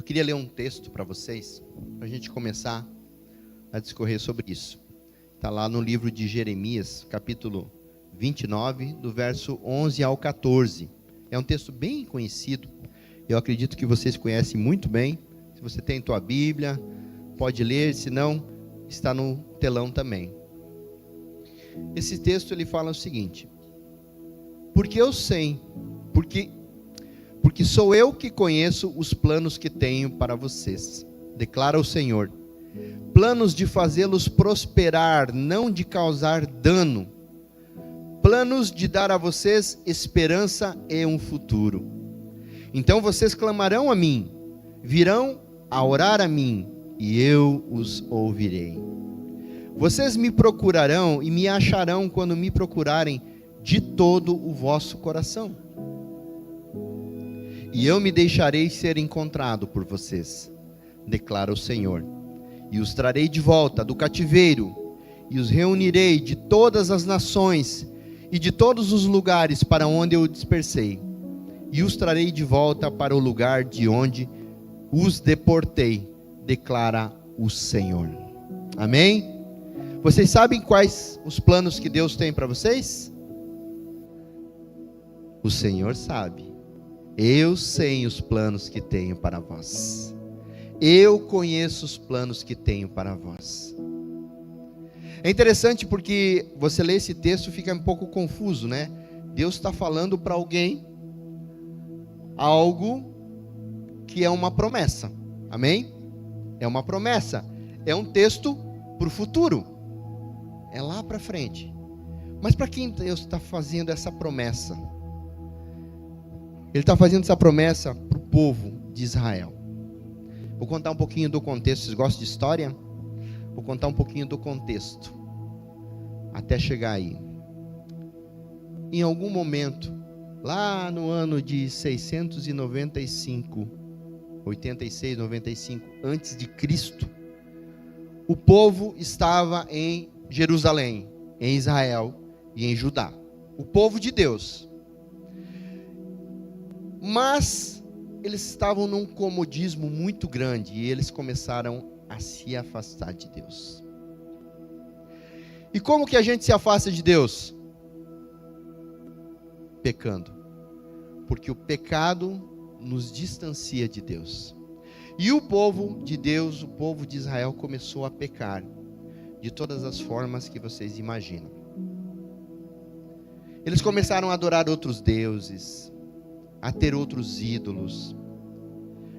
queria ler um texto para vocês, para a gente começar a discorrer sobre isso. Está lá no livro de Jeremias, capítulo 29, do verso 11 ao 14. É um texto bem conhecido, eu acredito que vocês conhecem muito bem. Se você tem tua Bíblia, pode ler, se não, está no telão também. Esse texto ele fala o seguinte: porque eu sei, porque sou eu que conheço os planos que tenho para vocês, declara o Senhor, planos de fazê-los prosperar, não de causar dano, planos de dar a vocês esperança e um futuro. Então vocês clamarão a mim, virão a orar a mim, e eu os ouvirei. Vocês me procurarão e me acharão quando me procurarem de todo o vosso coração. E eu me deixarei ser encontrado por vocês, declara o Senhor. E os trarei de volta do cativeiro, e os reunirei de todas as nações e de todos os lugares para onde eu dispersei. E os trarei de volta para o lugar de onde os deportei, declara o Senhor. Amém? Vocês sabem quais os planos que Deus tem para vocês? O Senhor sabe. Eu sei os planos que tenho para vós. Eu conheço os planos que tenho para vós. É interessante porque você lê esse texto e fica um pouco confuso, né? Deus está falando para alguém algo que é uma promessa. Amém? É uma promessa. É um texto para o futuro. É lá para frente. Mas para quem Deus está fazendo essa promessa? Ele está fazendo essa promessa para o povo de Israel. Vou contar um pouquinho do contexto. Vocês gostam de história? Vou contar um pouquinho do contexto, até chegar aí. Em algum momento, lá no ano de 695, 86, 95, antes de Cristo, o povo estava em Jerusalém, em Israel e em Judá. O povo de Deus. Mas eles estavam num comodismo muito grande e eles começaram a se afastar de Deus. E como que a gente se afasta de Deus? Pecando. Porque o pecado nos distancia de Deus. E o povo de Deus, o povo de Israel começou a pecar de todas as formas que vocês imaginam. Eles começaram a adorar outros deuses, a ter outros ídolos,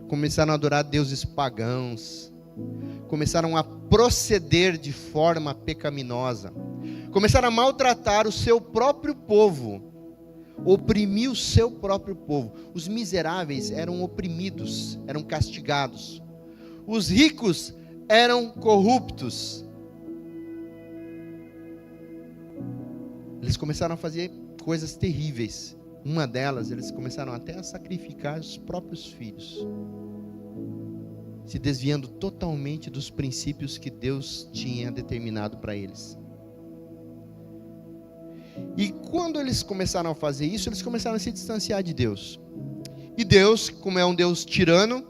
começaram a adorar deuses pagãos, começaram a proceder de forma pecaminosa, começaram a maltratar o seu próprio povo, oprimir o seu próprio povo. Os miseráveis eram oprimidos, eram castigados, os ricos eram corruptos. Eles começaram a fazer coisas terríveis. Uma delas, eles começaram até a sacrificar os próprios filhos, se desviando totalmente dos princípios que Deus tinha determinado para eles. E quando eles começaram a fazer isso, eles começaram a se distanciar de Deus. E Deus, como é um Deus tirano,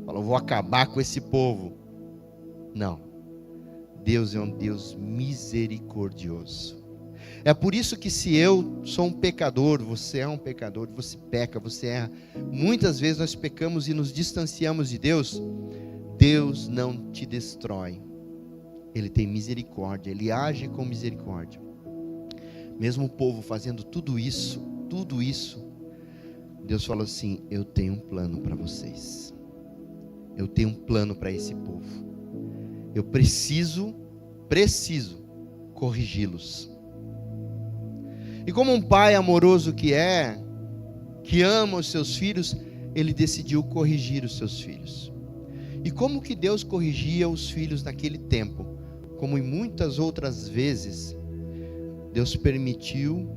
falou: vou acabar com esse povo. Não. Deus é um Deus misericordioso. É por isso que se eu sou um pecador, você é um pecador, você peca, você erra, muitas vezes nós pecamos e nos distanciamos de Deus. Deus não te destrói. Ele tem misericórdia, Ele age com misericórdia. Mesmo o povo fazendo tudo isso, Deus falou assim: eu tenho um plano para vocês. Eu tenho um plano para esse povo. Eu preciso corrigi-los. E como um pai amoroso que é, que ama os seus filhos, ele decidiu corrigir os seus filhos. E como que Deus corrigia os filhos naquele tempo? Como em muitas outras vezes, Deus permitiu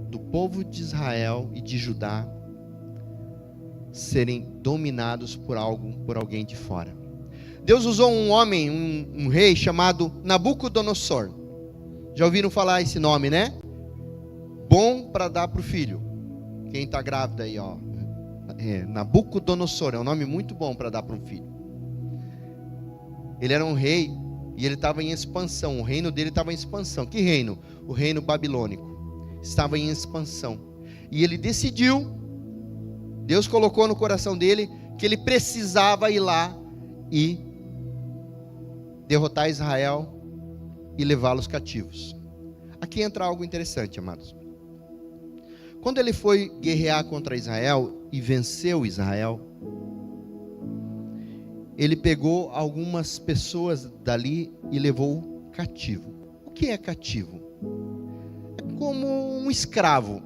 do povo de Israel e de Judá serem dominados por alguém de fora. Deus usou um homem, um rei chamado Nabucodonosor. Já ouviram falar esse nome, né? Bom para dar para o filho. Quem está grávida aí, ó. Nabucodonosor, é um nome muito bom para dar para um filho. Ele era um rei e ele estava em expansão, o reino dele estava em expansão. Que reino? O reino babilônico. Estava em expansão. E ele decidiu, Deus colocou no coração dele, que ele precisava ir lá e derrotar Israel e levá-los cativos. Aqui entra algo interessante, amados. Quando ele foi guerrear contra Israel e venceu Israel, ele pegou algumas pessoas dali e levou cativo. O que é cativo? É como um escravo.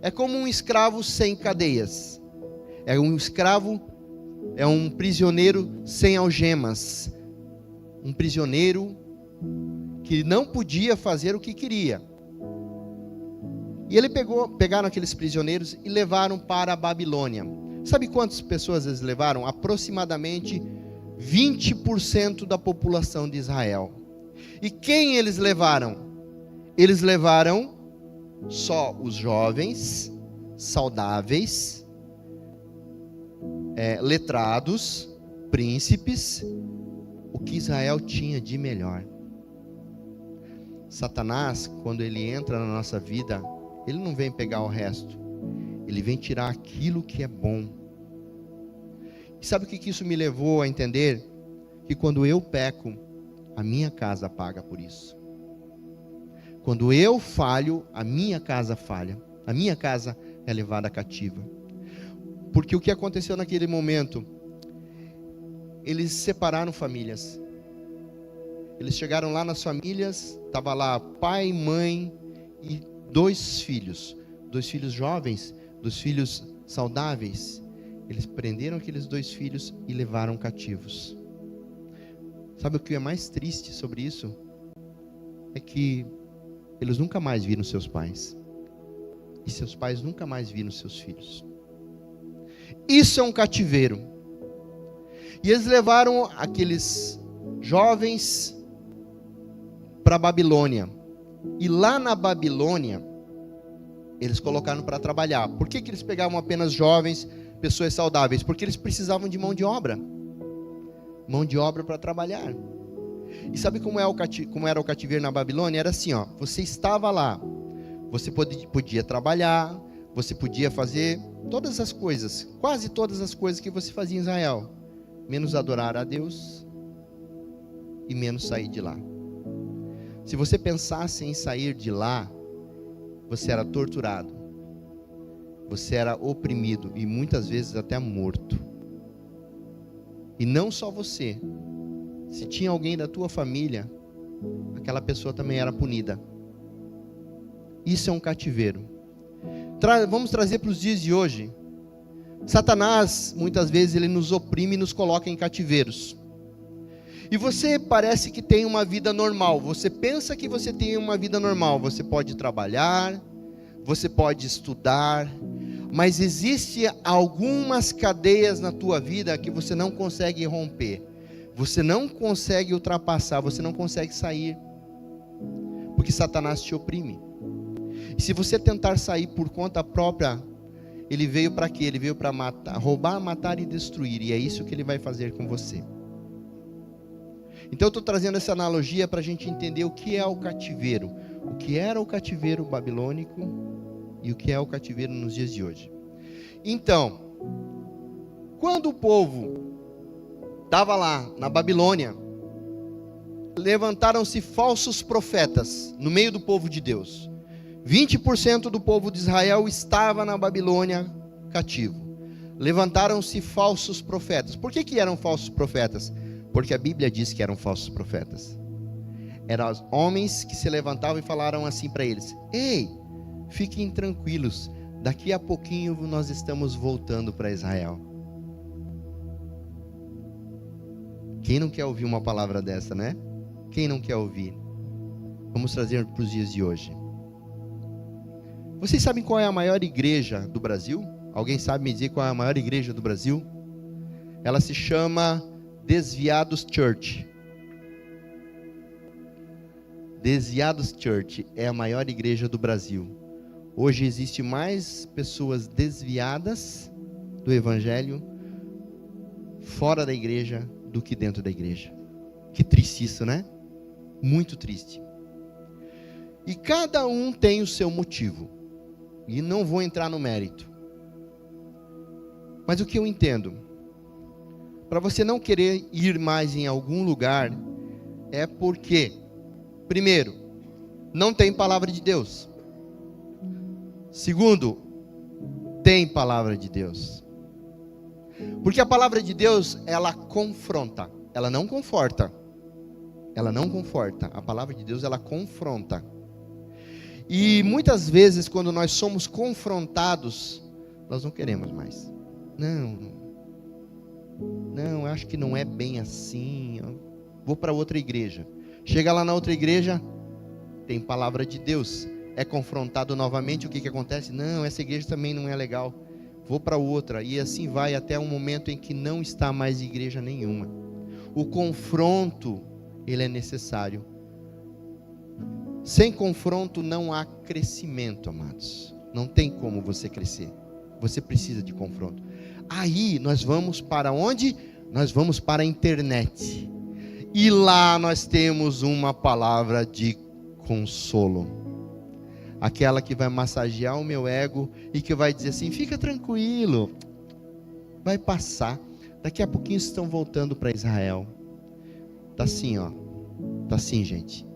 É como um escravo sem cadeias. É um escravo, é um prisioneiro sem algemas. Um prisioneiro que não podia fazer o que queria. E ele pegaram aqueles prisioneiros e levaram para a Babilônia. Sabe quantas pessoas eles levaram? Aproximadamente 20% da população de Israel. E quem eles levaram? Eles levaram só os jovens, saudáveis, letrados, príncipes, o que Israel tinha de melhor. Satanás, quando ele entra na nossa vida, ele não vem pegar o resto, ele vem tirar aquilo que é bom. E sabe o que isso me levou a entender? Que quando eu peco, a minha casa paga por isso. Quando eu falho, a minha casa falha. A minha casa é levada cativa. Porque o que aconteceu naquele momento? Eles separaram famílias. Eles chegaram lá nas famílias, estava lá pai, mãe e 2 filhos. 2 filhos jovens, 2 filhos saudáveis. Eles prenderam aqueles 2 filhos e levaram cativos. Sabe o que é mais triste sobre isso? É que eles nunca mais viram seus pais. E seus pais nunca mais viram seus filhos. Isso é um cativeiro. E eles levaram aqueles jovens para a Babilônia. E lá na Babilônia, eles colocaram para trabalhar. Por que eles pegavam apenas jovens, pessoas saudáveis? Porque eles precisavam de mão de obra. Mão de obra para trabalhar. E sabe como era o cativeiro na Babilônia? Era assim, ó, você estava lá, você podia trabalhar, você podia fazer todas as coisas, quase todas as coisas que você fazia em Israel, menos adorar a Deus e menos sair de lá. Se você pensasse em sair de lá, você era torturado, você era oprimido e muitas vezes até morto. E não só você, se tinha alguém da tua família, aquela pessoa também era punida. Isso é um cativeiro. Vamos trazer para os dias de hoje. Satanás, muitas vezes, ele nos oprime e nos coloca em cativeiros. E você parece que tem uma vida normal. Você pensa que você tem uma vida normal. Você pode trabalhar, você pode estudar, mas existem algumas cadeias na tua vida que você não consegue romper. Você não consegue ultrapassar, você não consegue sair, porque Satanás te oprime. E se você tentar sair por conta própria, ele veio para quê? Ele veio para matar, roubar, matar e destruir, e é isso que ele vai fazer com você. Então eu estou trazendo essa analogia para a gente entender o que é o cativeiro, o que era o cativeiro babilônico e o que é o cativeiro nos dias de hoje. Então, quando o povo estava lá na Babilônia, levantaram-se falsos profetas no meio do povo de Deus. 20% do povo de Israel estava na Babilônia cativo. Levantaram-se falsos profetas. Por que eram falsos profetas? Porque a Bíblia diz que eram falsos profetas. Eram homens que se levantavam e falaram assim para eles: ei, fiquem tranquilos, daqui a pouquinho nós estamos voltando para Israel. Quem não quer ouvir uma palavra dessa, né? Quem não quer ouvir? Vamos trazer para os dias de hoje. Vocês sabem qual é a maior igreja do Brasil? Alguém sabe me dizer qual é a maior igreja do Brasil? Ela se chama Desviados Church. Desviados Church é a maior igreja do Brasil. Hoje existe mais pessoas desviadas do evangelho fora da igreja do que dentro da igreja. Que triste isso, né? Muito triste. E cada um tem o seu motivo. E não vou entrar no mérito. Mas o que eu entendo, para você não querer ir mais em algum lugar, é porque, primeiro, não tem palavra de Deus. Segundo, tem palavra de Deus. Porque a palavra de Deus, ela confronta, ela não conforta. Ela não conforta. A palavra de Deus, ela confronta. E muitas vezes, quando nós somos confrontados, nós não queremos mais. Não, acho que não é bem assim. Eu vou para outra igreja. Chega lá na outra igreja, tem palavra de Deus. É confrontado novamente, o que acontece? Não, essa igreja também não é legal. Vou para outra. E assim vai até um momento em que não está mais igreja nenhuma. O confronto, ele é necessário. Sem confronto não há crescimento, amados. Não tem como você crescer. Você precisa de confronto. Aí nós vamos para onde? Nós vamos para a internet. E lá nós temos uma palavra de consolo. Aquela que vai massagear o meu ego e que vai dizer assim: fica tranquilo, vai passar. Daqui a pouquinho estão voltando para Israel. Tá assim, ó. Tá assim, gente.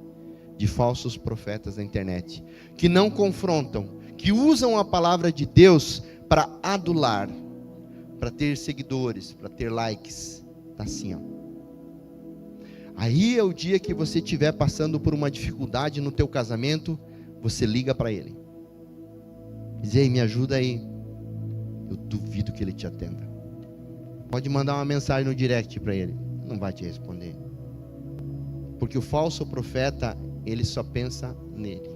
De falsos profetas na internet, que não confrontam, que usam a palavra de Deus para adular, para ter seguidores, para ter likes. Tá assim, ó. Aí é o dia que você estiver passando por uma dificuldade no teu casamento, você liga para ele. Diz: ei, me ajuda aí. Eu duvido que ele te atenda. Pode mandar uma mensagem no direct para ele. Não vai te responder. Porque o falso profeta, ele só pensa nele.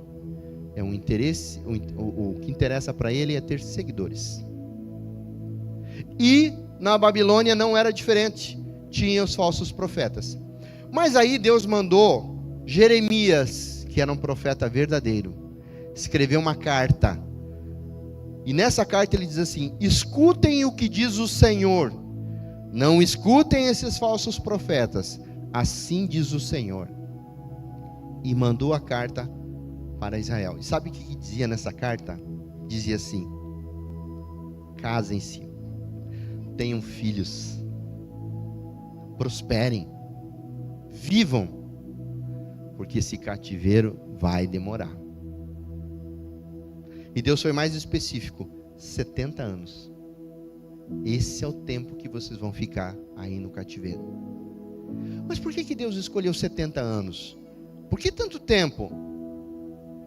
É um interesse, o que interessa para ele é ter seguidores. E na Babilônia não era diferente. Tinha os falsos profetas. Mas aí Deus mandou Jeremias, que era um profeta verdadeiro, escrever uma carta. E nessa carta ele diz assim: escutem o que diz o Senhor. Não escutem esses falsos profetas. Assim diz o Senhor. E mandou a carta para Israel. E sabe o que dizia nessa carta? Dizia assim: casem-se, tenham filhos, prosperem, vivam, porque esse cativeiro vai demorar. E Deus foi mais específico: 70 anos. Esse é o tempo que vocês vão ficar aí no cativeiro. Mas por que Deus escolheu 70 anos? Por que tanto tempo?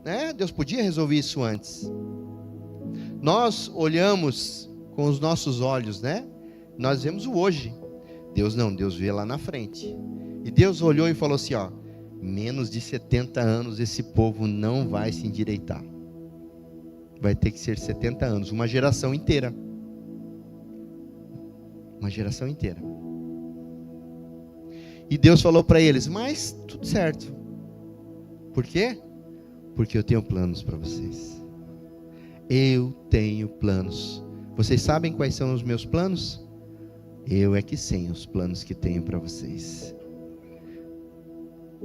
Né? Deus podia resolver isso antes. Nós olhamos com os nossos olhos, né? Nós vemos o hoje. Deus não, Deus vê lá na frente. E Deus olhou e falou assim, ó: menos de 70 anos esse povo não vai se endireitar. Vai ter que ser 70 anos, uma geração inteira. Uma geração inteira. E Deus falou para eles: mas tudo certo. Por quê? Porque eu tenho planos para vocês. Eu tenho planos. Vocês sabem quais são os meus planos? Eu é que sei os planos que tenho para vocês.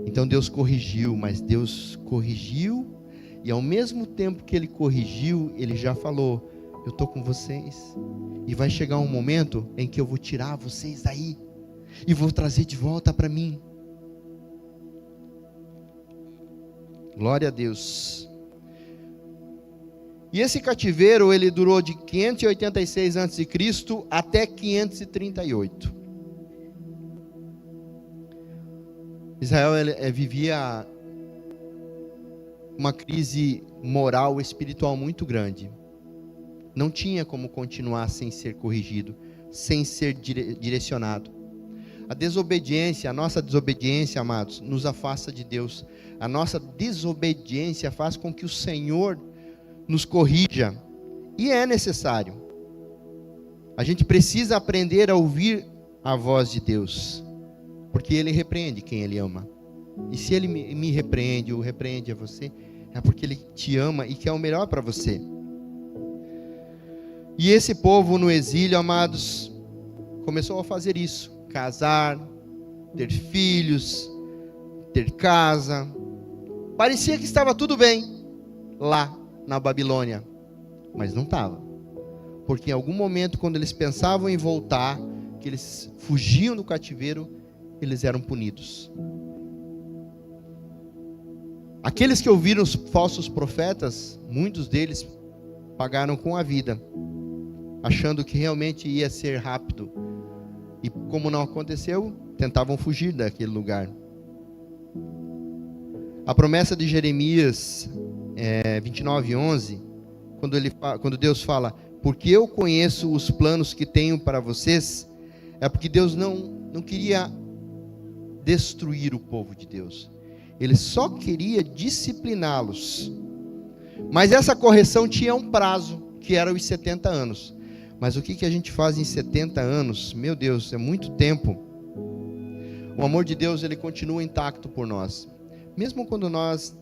Então Deus corrigiu, mas Deus corrigiu, e ao mesmo tempo que Ele corrigiu, Ele já falou: eu estou com vocês, e vai chegar um momento em que eu vou tirar vocês daí, e vou trazer de volta para mim. Glória a Deus. E esse cativeiro, ele durou de 586 a.C. até 538. Israel vivia uma crise moral, espiritual muito grande. Não tinha como continuar sem ser corrigido, sem ser direcionado. A desobediência, a nossa desobediência, amados, nos afasta de Deus. A nossa desobediência faz com que o Senhor nos corrija. E é necessário. A gente precisa aprender a ouvir a voz de Deus, porque Ele repreende quem Ele ama. E se Ele me repreende, ou repreende a você, é porque Ele te ama e quer o melhor para você. E esse povo no exílio, amados, começou a fazer isso: casar, ter filhos, ter casa. Parecia que estava tudo bem lá na Babilônia, mas não estava. Porque em algum momento, quando eles pensavam em voltar, que eles fugiam do cativeiro, eles eram punidos. Aqueles que ouviram os falsos profetas, muitos deles pagaram com a vida, achando que realmente ia ser rápido. E como não aconteceu, tentavam fugir daquele lugar. A promessa de Jeremias 29:11, quando Deus fala: porque eu conheço os planos que tenho para vocês, é porque Deus não queria destruir o povo de Deus. Ele só queria discipliná-los. Mas essa correção tinha um prazo, que era os 70 anos. Mas o que a gente faz em 70 anos? Meu Deus, é muito tempo. O amor de Deus, ele continua intacto por nós. Mesmo quando nós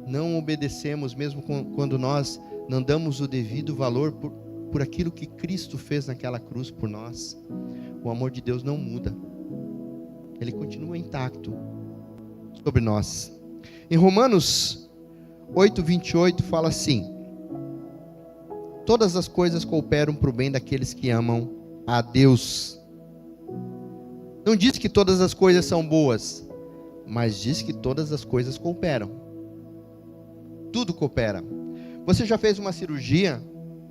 não obedecemos, mesmo quando nós não damos o devido valor por aquilo que Cristo fez naquela cruz por nós, o amor de Deus não muda. Ele continua intacto sobre nós. Em Romanos 8:28 fala assim: todas as coisas cooperam para o bem daqueles que amam a Deus. Não diz que todas as coisas são boas, mas diz que todas as coisas cooperam. Tudo coopera. Você já fez uma cirurgia?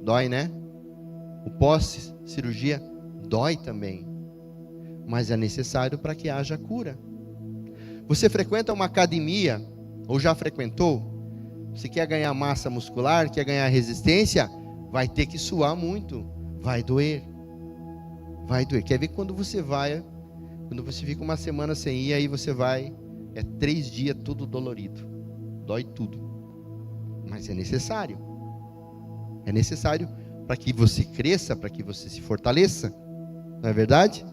Dói, né? O pós-cirurgia dói também, mas é necessário para que haja cura. Você frequenta uma academia, ou já frequentou? Você quer ganhar massa muscular, quer ganhar resistência? Vai ter que suar muito, vai doer. Vai doer. Quer ver quando você fica uma semana sem ir, aí você vai, 3 dias tudo dolorido, dói tudo. Mas é necessário. É necessário para que você cresça, para que você se fortaleça. Não é verdade?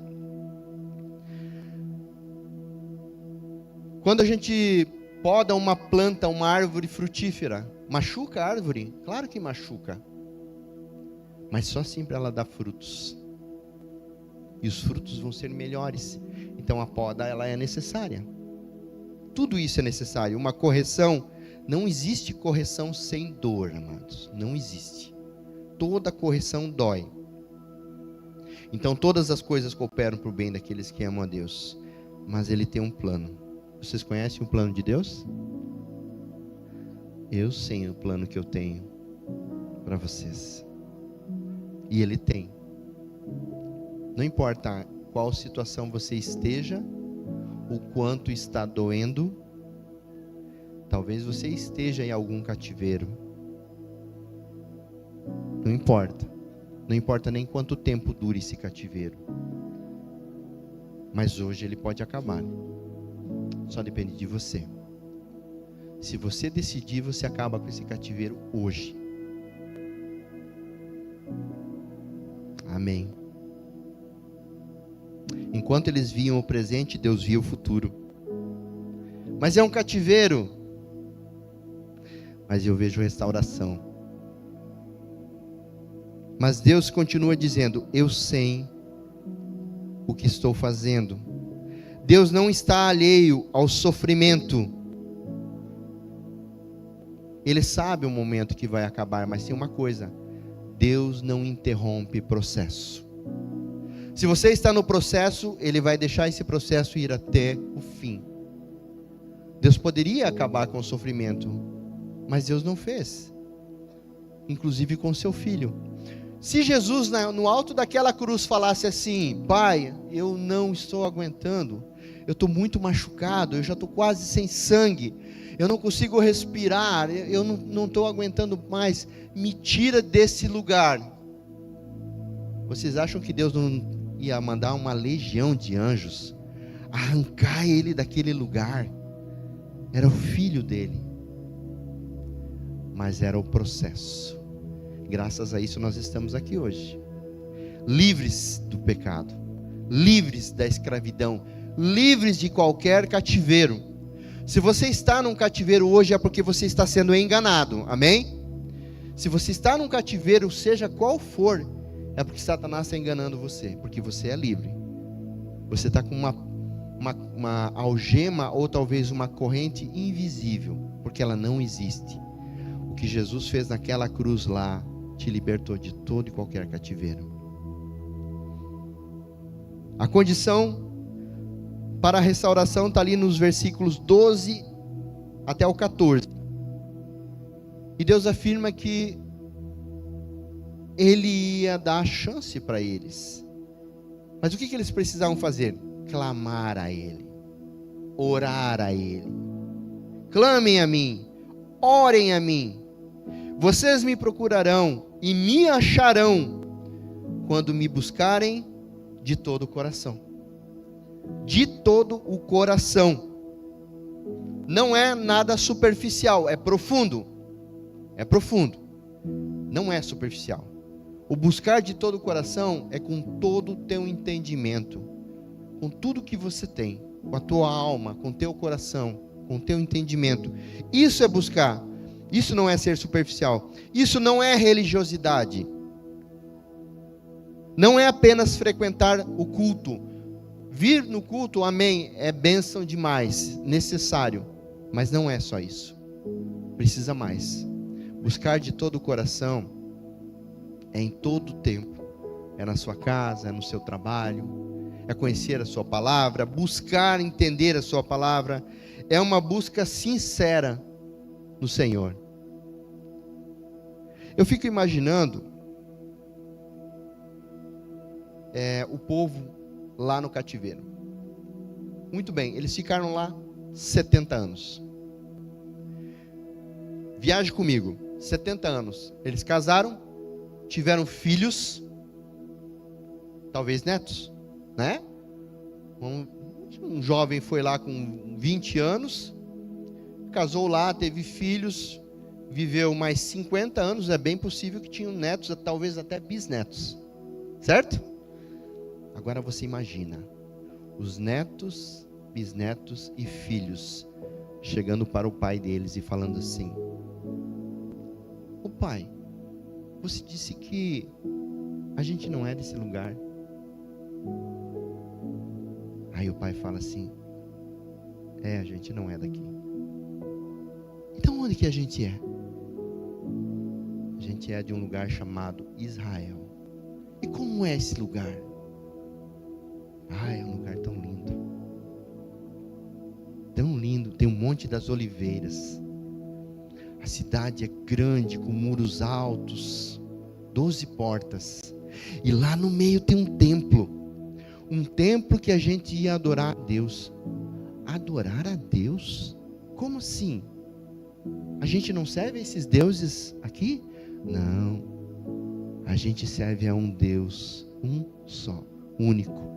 Quando a gente poda uma planta, uma árvore frutífera, machuca a árvore? Claro que machuca. Mas só assim para ela dar frutos. E os frutos vão ser melhores. Então a poda, ela é necessária. Tudo isso é necessário. Uma correção, não existe correção sem dor, amados. Não existe. Toda correção dói. Então todas as coisas cooperam para o bem daqueles que amam a Deus. Mas Ele tem um plano. Vocês conhecem o plano de Deus? Eu sei o plano que eu tenho para vocês. E Ele tem. Não importa qual situação você esteja, o quanto está doendo. Talvez você esteja em algum cativeiro. Não importa. Não importa nem quanto tempo dure esse cativeiro. Mas hoje ele pode acabar. Só depende de você. Se você decidir, você acaba com esse cativeiro hoje. Amém. Enquanto eles viam o presente, Deus via o futuro. Mas é um cativeiro. Mas eu vejo restauração. Mas Deus continua dizendo: eu sei o que estou fazendo. Deus não está alheio ao sofrimento. Ele sabe o momento que vai acabar, mas tem uma coisa: Deus não interrompe processo. Se você está no processo, Ele vai deixar esse processo ir até o fim. Deus poderia acabar com o sofrimento, mas Deus não fez. Inclusive com seu filho. Se Jesus no alto daquela cruz falasse assim: Pai, eu não estou aguentando, eu estou muito machucado, eu já estou quase sem sangue, eu não consigo respirar, eu não estou aguentando mais, me tira desse lugar. Vocês acham que Deus não ia mandar uma legião de anjos arrancar ele daquele lugar? Era o filho dele. Mas era o processo. Graças a isso nós estamos aqui hoje, livres do pecado, livres da escravidão, livres de qualquer cativeiro. Se você está num cativeiro hoje, é porque você está sendo enganado, amém? Se você está num cativeiro, seja qual for, é porque Satanás está enganando você, porque você é livre. Você está com uma algema ou talvez uma corrente invisível, porque ela não existe. O que Jesus fez naquela cruz lá te libertou de todo e qualquer cativeiro. A condição para a restauração está ali nos versículos 12 até o 14. E Deus afirma que Ele ia dar a chance para eles. Mas o que eles precisavam fazer? Clamar a Ele, orar a Ele. Clamem a mim, orem a mim. Vocês me procurarão e me acharão quando me buscarem de todo o coração. De todo o coração. Não é nada superficial, é profundo. É profundo. Não é superficial. O buscar de todo o coração é com todo o teu entendimento, com tudo que você tem, com a tua alma, com o teu coração, com o teu entendimento. Isso é buscar. Isso não é ser superficial. Isso não é religiosidade. Não é apenas frequentar o culto. Vir no culto, amém, é bênção demais, necessário. Mas não é só isso. Precisa mais. Buscar de todo o coração é em todo o tempo. É na sua casa, é no seu trabalho, é conhecer a sua palavra, buscar entender a sua palavra. É uma busca sincera no Senhor. Eu fico imaginando o povo lá no cativeiro. Muito bem, eles ficaram lá 70 anos. Viaje comigo, 70 anos. Eles casaram, tiveram filhos, talvez netos, né? Um jovem foi lá com 20 anos, casou lá, teve filhos, viveu mais 50 anos, é bem possível que tinham netos, talvez até bisnetos, certo? Agora você imagina, os netos, bisnetos e filhos, chegando para o pai deles e falando assim: ô pai, você disse que a gente não é desse lugar. Aí o pai fala assim: a gente não é daqui. Então onde que a gente é? A gente é de um lugar chamado Israel. E como é esse lugar? É um lugar tão lindo. Tão lindo, tem um monte das oliveiras. A cidade é grande, com muros altos, 12 portas. E lá no meio tem um templo. Um templo que a gente ia adorar a Deus. Adorar a Deus? Como assim? A gente não serve a esses deuses aqui? Não. A gente serve a um Deus, um só, único.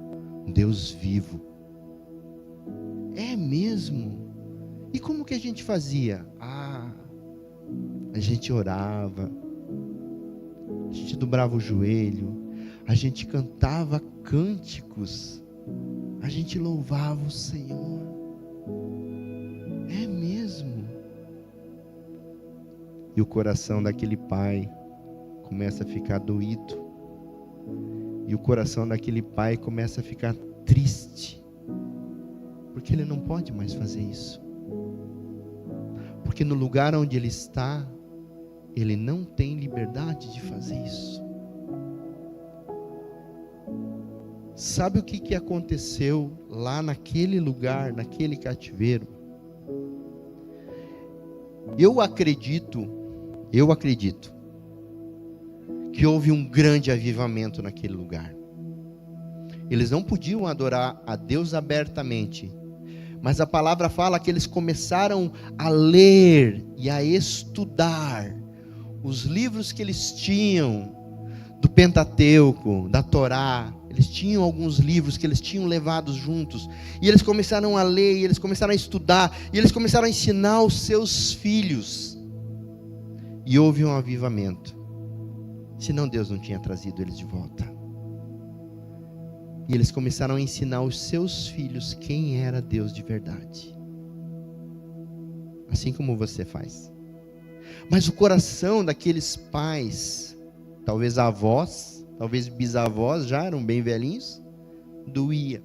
Um Deus vivo. É mesmo? E como que a gente fazia? A gente orava, a gente dobrava o joelho, a gente cantava cânticos, a gente louvava o Senhor. É mesmo? E o coração daquele pai começa a ficar doído. E o coração daquele pai começa a ficar triste, porque ele não pode mais fazer isso. Porque no lugar onde ele está, ele não tem liberdade de fazer isso. Sabe o que aconteceu lá naquele lugar, naquele cativeiro? Eu acredito que houve um grande avivamento naquele lugar. Eles não podiam adorar a Deus abertamente, mas a palavra fala que eles começaram a ler e a estudar os livros que eles tinham do Pentateuco, da Torá. Eles tinham alguns livros que eles tinham levados juntos, e eles começaram a ler, e eles começaram a estudar, e eles começaram a ensinar os seus filhos, e houve um avivamento. Senão Deus não tinha trazido eles de volta. E eles começaram a ensinar os seus filhos quem era Deus de verdade. Assim como você faz. Mas o coração daqueles pais, talvez avós, talvez bisavós, já eram bem velhinhos, doía.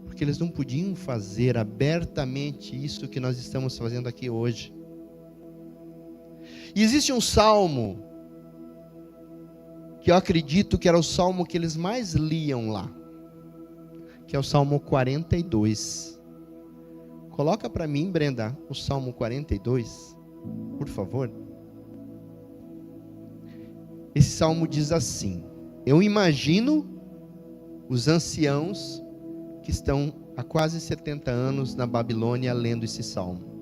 Porque eles não podiam fazer abertamente isso que nós estamos fazendo aqui hoje. E existe um salmo, que eu acredito que era o salmo que eles mais liam lá, que é o Salmo 42. Coloca para mim, Brenda, o Salmo 42, por favor. Esse salmo diz assim: eu imagino os anciãos que estão há quase 70 anos na Babilônia lendo esse salmo.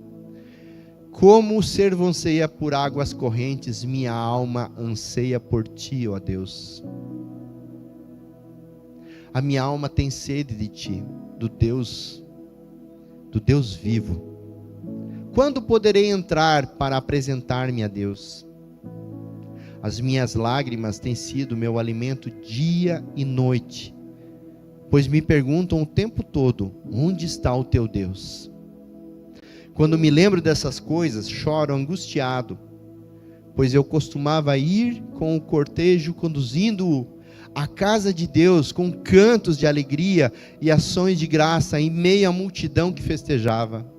Como o servo anseia por águas correntes, minha alma anseia por ti, ó Deus. A minha alma tem sede de ti, do Deus vivo. Quando poderei entrar para apresentar-me a Deus? As minhas lágrimas têm sido meu alimento dia e noite, pois me perguntam o tempo todo: onde está o teu Deus? Quando me lembro dessas coisas, choro angustiado, pois eu costumava ir com o cortejo conduzindo-o à casa de Deus com cantos de alegria e ações de graça em meio à multidão que festejava.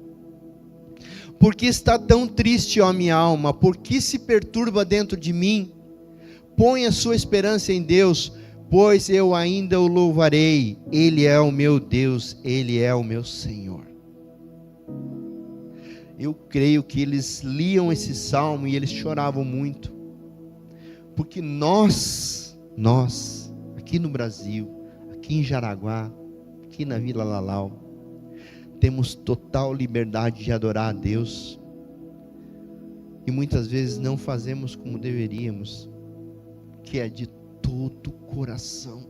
Por que está tão triste, ó minha alma? Por que se perturba dentro de mim? Põe a sua esperança em Deus, pois eu ainda o louvarei. Ele é o meu Deus, Ele é o meu Senhor. Eu creio que eles liam esse salmo e eles choravam muito, porque nós, aqui no Brasil, aqui em Jaraguá, aqui na Vila Lalau, temos total liberdade de adorar a Deus, e muitas vezes não fazemos como deveríamos, que é de todo o coração,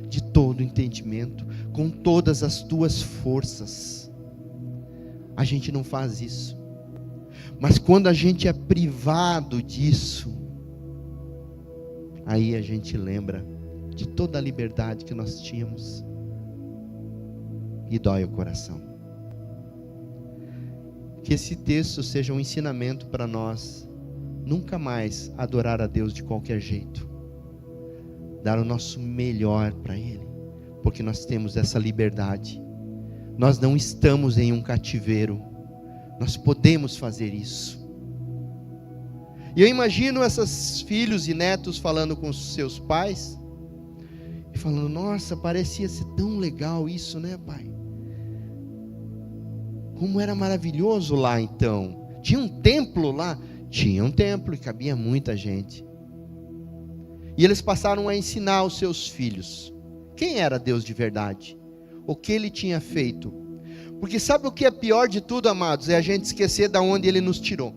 de todo o entendimento, com todas as tuas forças. A gente não faz isso. Mas quando a gente é privado disso, aí a gente lembra de toda a liberdade que nós tínhamos e dói o coração. Que esse texto seja um ensinamento para nós nunca mais adorar a Deus de qualquer jeito, dar o nosso melhor para Ele, porque nós temos essa liberdade. Nós não estamos em um cativeiro, nós podemos fazer isso. E eu imagino esses filhos e netos falando com os seus pais, e falando: nossa, parecia ser tão legal isso, né, pai? Como era maravilhoso lá então. Tinha um templo lá? Tinha um templo e cabia muita gente. E eles passaram a ensinar aos seus filhos quem era Deus de verdade, o que Ele tinha feito. Porque sabe o que é pior de tudo, amados? É a gente esquecer de onde Ele nos tirou.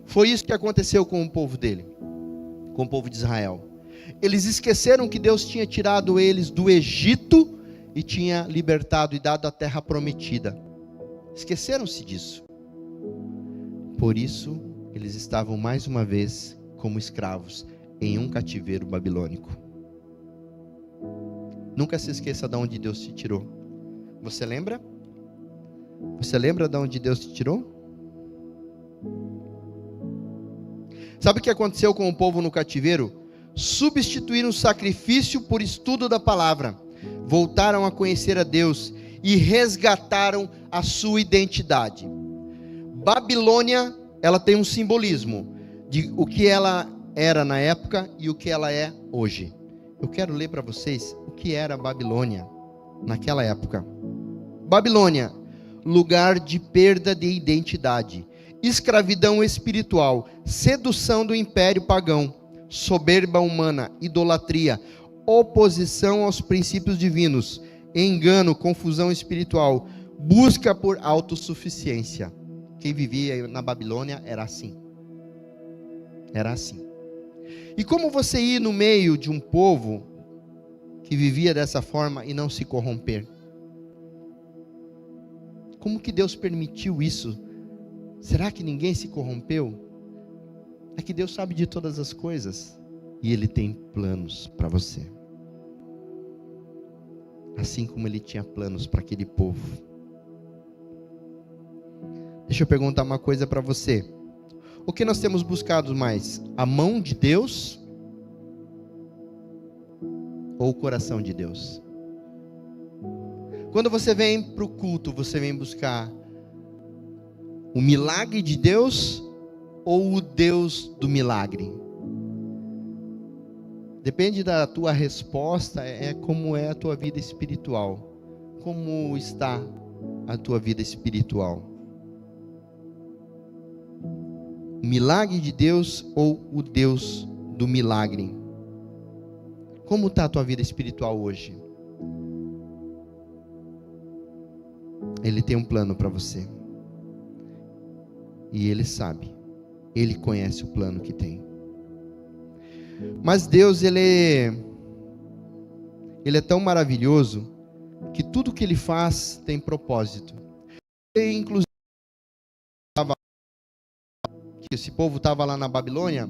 Foi isso que aconteceu com o povo dele, com o povo de Israel. Eles esqueceram que Deus tinha tirado eles do Egito e tinha libertado e dado a terra prometida. Esqueceram-se disso. Por isso, eles estavam mais uma vez como escravos em um cativeiro babilônico. Nunca se esqueça de onde Deus te tirou. Você lembra? Você lembra de onde Deus te tirou? Sabe o que aconteceu com o povo no cativeiro? Substituíram o sacrifício por estudo da palavra, voltaram a conhecer a Deus e resgataram a sua identidade. Babilônia, ela tem um simbolismo de o que ela era na época e o que ela é hoje. Eu quero ler para vocês o que era Babilônia naquela época. Babilônia, lugar de perda de identidade, escravidão espiritual, sedução do império pagão, soberba humana, idolatria, oposição aos princípios divinos, engano, confusão espiritual, busca por autossuficiência. Quem vivia na Babilônia era assim. Era assim. E como você ir no meio de um povo que vivia dessa forma e não se corromper? Como que Deus permitiu isso? Será que ninguém se corrompeu? É que Deus sabe de todas as coisas e Ele tem planos para você. Assim como Ele tinha planos para aquele povo. Deixa eu perguntar uma coisa para você. O que nós temos buscado mais? A mão de Deus ou o coração de Deus? Quando você vem para o culto, você vem buscar o milagre de Deus ou o Deus do milagre? Depende da tua resposta, como é a tua vida espiritual. Como está a tua vida espiritual? O milagre de Deus ou o Deus do milagre? Como está a tua vida espiritual hoje? Ele tem um plano para você. E Ele sabe. Ele conhece o plano que tem. Mas Deus, Ele é tão maravilhoso que tudo que Ele faz tem propósito. E, inclusive, que esse povo estava lá na Babilônia,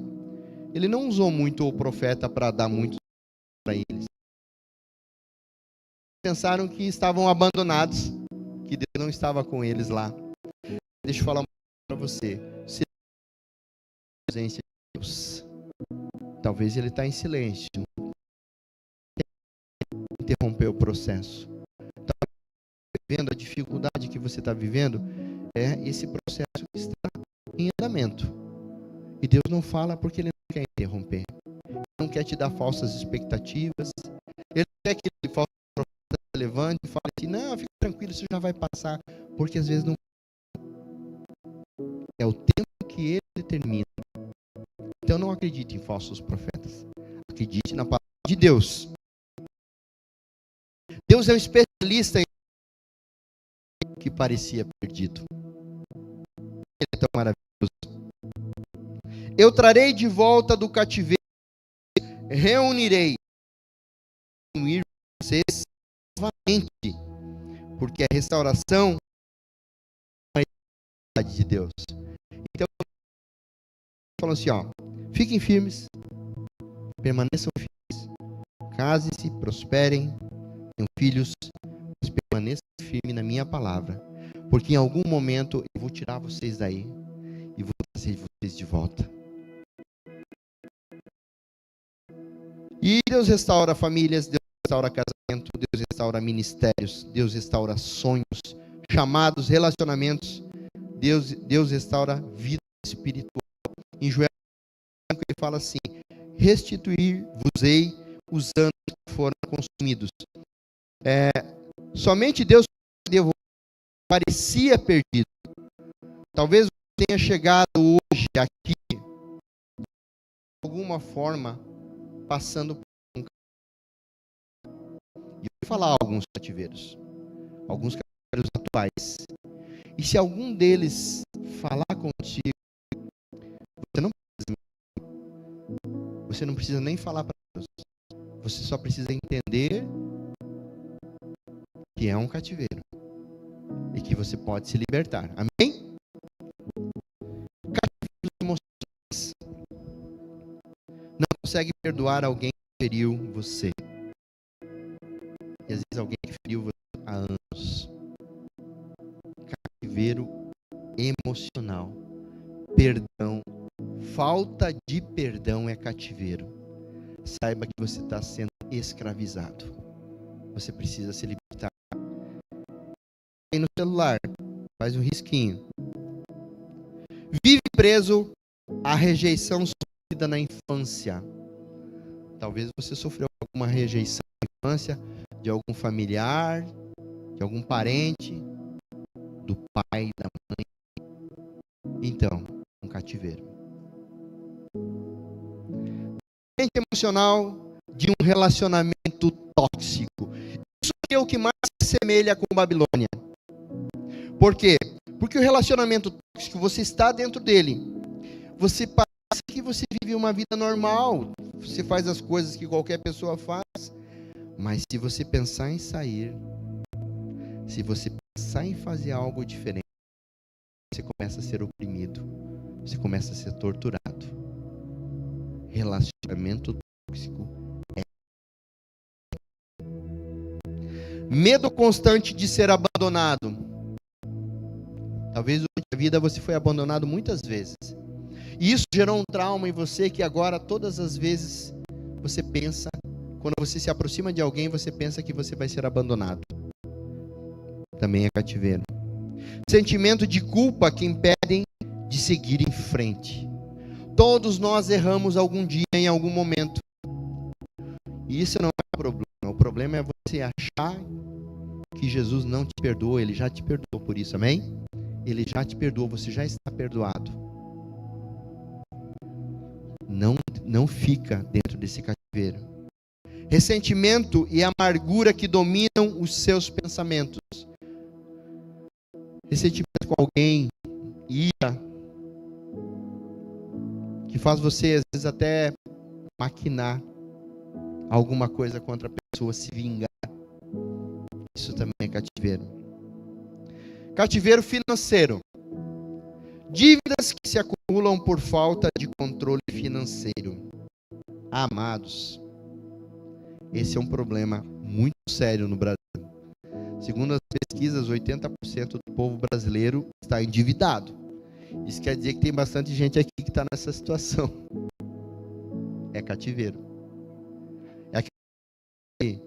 Ele não usou muito o profeta para dar muito para eles. Pensaram que estavam abandonados, que Deus não estava com eles lá. Deixa eu falar uma coisa para você. Se a presença de Deus, talvez Ele está em silêncio, interromper o processo. Vendo a dificuldade que você está vivendo, é esse processo que está em andamento. E Deus não fala porque Ele não quer interromper. Ele não quer te dar falsas expectativas. Ele não quer que o falso profeta se levante e fale assim, não, fica tranquilo, isso já vai passar. Porque às vezes não é o tempo que Ele determina. Então não acredite em falsos profetas. Acredite na palavra de Deus. Deus é um especialista em que parecia perdido. Ele é tão maravilhoso. Eu trarei de volta do cativeiro, reunirei vocês novamente, porque a restauração é a de Deus. Então, falou assim, fiquem firmes, permaneçam firmes, casem-se, prosperem, tenham filhos, mas permaneçam firmes na minha palavra, porque em algum momento eu vou tirar vocês daí e vou trazer vocês de volta. E Deus restaura famílias, Deus restaura casamento, Deus restaura ministérios, Deus restaura sonhos, chamados, relacionamentos, Deus restaura vida espiritual. Em Joel 5 ele fala assim, restituir-vos-ei os anos que foram consumidos. Somente Deus parecia perdido. Talvez você tenha chegado hoje aqui, de alguma forma, passando por um cativeiro. E eu vou falar alguns cativeiros atuais. E se algum deles falar contigo, você não precisa nem falar para Deus. Você só precisa entender que é um cativeiro e que você pode se libertar. Amém? Cativeiros emocionais. Não consegue perdoar alguém que feriu você. E às vezes alguém que feriu você há anos. Cativeiro emocional. Perdão. Falta de perdão é cativeiro. Saiba que você está sendo escravizado. Você precisa se libertar. Aí no celular, faz um risquinho. Vive preso à rejeição sofrida na infância. Talvez você sofreu alguma rejeição na infância de algum familiar, de algum parente, do pai, da mãe. Então, um cativeiro. Emocional de um relacionamento tóxico. Isso é o que mais se assemelha com Babilônia. Por quê? Porque o relacionamento tóxico, você está dentro dele. Você parece que você vive uma vida normal. Você faz as coisas que qualquer pessoa faz. Mas se você pensar em sair, se você pensar em fazer algo diferente, você começa a ser oprimido. Você começa a ser torturado. Relacionamento tóxico é medo constante de ser abandonado. Talvez hoje a vida você foi abandonado muitas vezes. E isso gerou um trauma em você que agora, todas as vezes, você pensa, quando você se aproxima de alguém, você pensa que você vai ser abandonado. Também é cativeiro. Sentimento de culpa que impedem de seguir em frente. Todos nós erramos algum dia, em algum momento. E isso não é o problema. O problema é você achar que Jesus não te perdoou. Ele já te perdoou por isso, amém? Ele já te perdoou, você já está perdoado. Não fica dentro desse cativeiro. Ressentimento e amargura que dominam os seus pensamentos. Ressentimento com alguém, ira, que faz você às vezes até maquinar alguma coisa contra a pessoa, se vingar. Isso também é cativeiro. Cativeiro financeiro. Dívidas que se acumulam por falta de controle financeiro. Amados, esse é um problema muito sério no Brasil. Segundo as pesquisas, 80% do povo brasileiro está endividado. Isso quer dizer que tem bastante gente aqui que está nessa situação. É cativeiro. É aquele que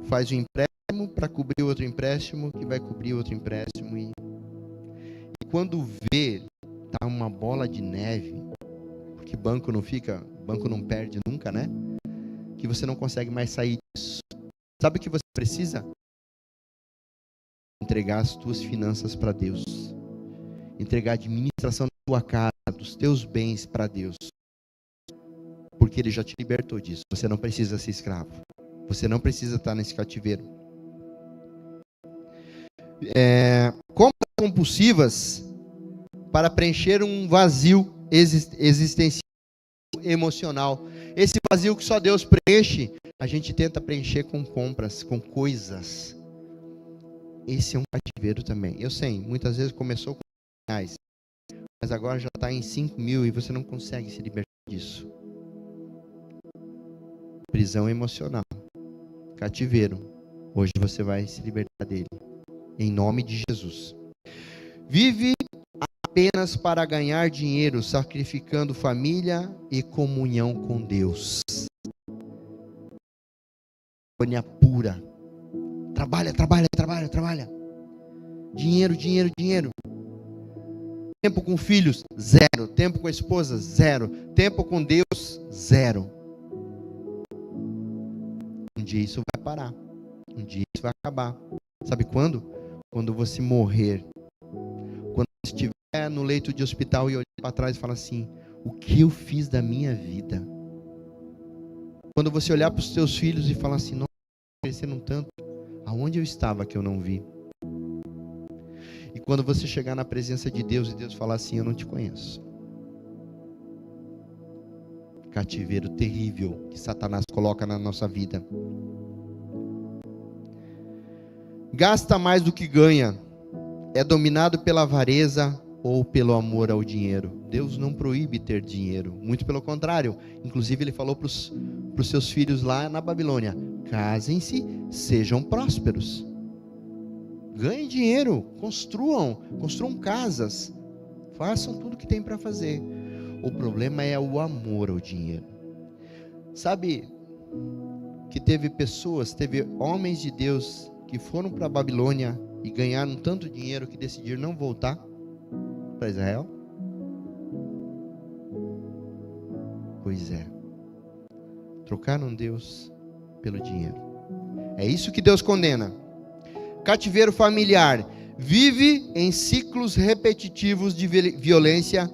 faz um empréstimo para cobrir outro empréstimo, que vai cobrir outro empréstimo. E quando vê, tá uma bola de neve, porque banco não perde nunca, né? Que você não consegue mais sair disso. Sabe o que você precisa? Entregar as tuas finanças para Deus. Entregar a administração da tua casa, dos teus bens para Deus. Porque Ele já te libertou disso. Você não precisa ser escravo. Você não precisa estar nesse cativeiro. Compras compulsivas para preencher um vazio existencial, emocional. Esse vazio que só Deus preenche, a gente tenta preencher com compras, com coisas. Esse é um cativeiro também. Eu sei, muitas vezes começou com R$100, mas agora já está em 5.000 e você não consegue se libertar disso. Prisão emocional. Cativeiro. Hoje você vai se libertar dele. Em nome de Jesus. Vive apenas para ganhar dinheiro, sacrificando família e comunhão com Deus. Vergonha pura. Trabalha. Dinheiro. Tempo com filhos, 0. Tempo com a esposa, 0. Tempo com Deus, 0. Um dia isso vai parar. Um dia isso vai acabar. Sabe quando? Quando você morrer. Quando você estiver no leito de hospital e olhar para trás e falar assim: o que eu fiz da minha vida? Quando você olhar para os seus filhos e falar assim: não, cresceram tanto. Aonde eu estava que eu não vi? E quando você chegar na presença de Deus e Deus falar assim: eu não te conheço. Cativeiro terrível que Satanás coloca na nossa vida. Gasta mais do que ganha. É dominado pela avareza ou pelo amor ao dinheiro. Deus não proíbe ter dinheiro. Muito pelo contrário. Inclusive ele falou para os seus filhos lá na Babilônia: casem-se, sejam prósperos. Ganhem dinheiro, construam casas, façam tudo que tem para fazer. O problema é o amor ao dinheiro. Sabe que teve homens de Deus que foram para a Babilônia e ganharam tanto dinheiro que decidiram não voltar para Israel? Pois é. Trocaram Deus pelo dinheiro. É isso que Deus condena. Cativeiro familiar. Vive em ciclos repetitivos de violência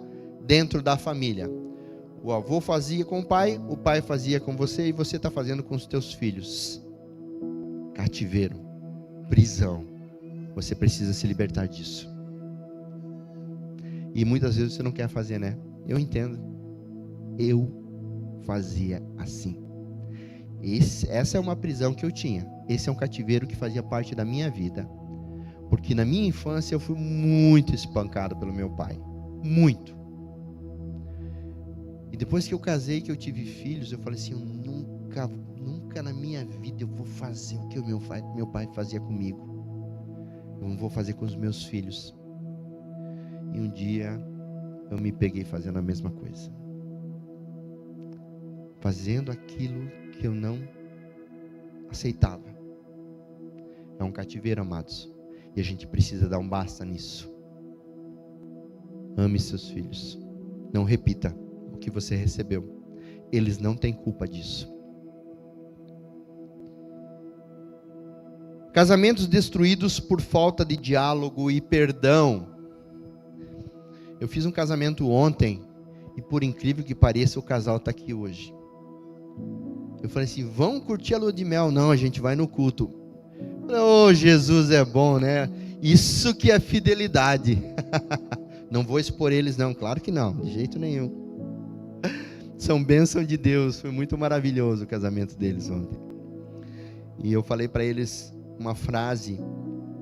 dentro da família. O avô fazia com o pai fazia com você e você está fazendo com os teus filhos. Cativeiro. Prisão. Você precisa se libertar disso. E muitas vezes você não quer fazer, né? Eu entendo. Eu fazia assim. Essa é uma prisão que eu tinha. Esse é um cativeiro que fazia parte da minha vida. Porque na minha infância eu fui muito espancado pelo meu pai. Muito. E depois que eu casei, que eu tive filhos, eu falei assim: eu nunca na minha vida eu vou fazer o que o meu pai fazia comigo. Eu não vou fazer com os meus filhos. E um dia eu me peguei fazendo a mesma coisa. Fazendo aquilo que eu não aceitava. É um cativeiro, amados. E a gente precisa dar um basta nisso. Ame seus filhos. Não repita o que você recebeu. Eles não têm culpa disso. Casamentos destruídos por falta de diálogo e perdão. Eu fiz um casamento ontem e, por incrível que pareça, o casal está aqui hoje. Eu falei assim, vamos curtir a lua de mel? Não, a gente vai no culto. Oh, Jesus é bom, né? Isso que é fidelidade. Não vou expor eles não, claro que não, de jeito nenhum. São bênção de Deus, foi muito maravilhoso o casamento deles ontem. E eu falei para eles uma frase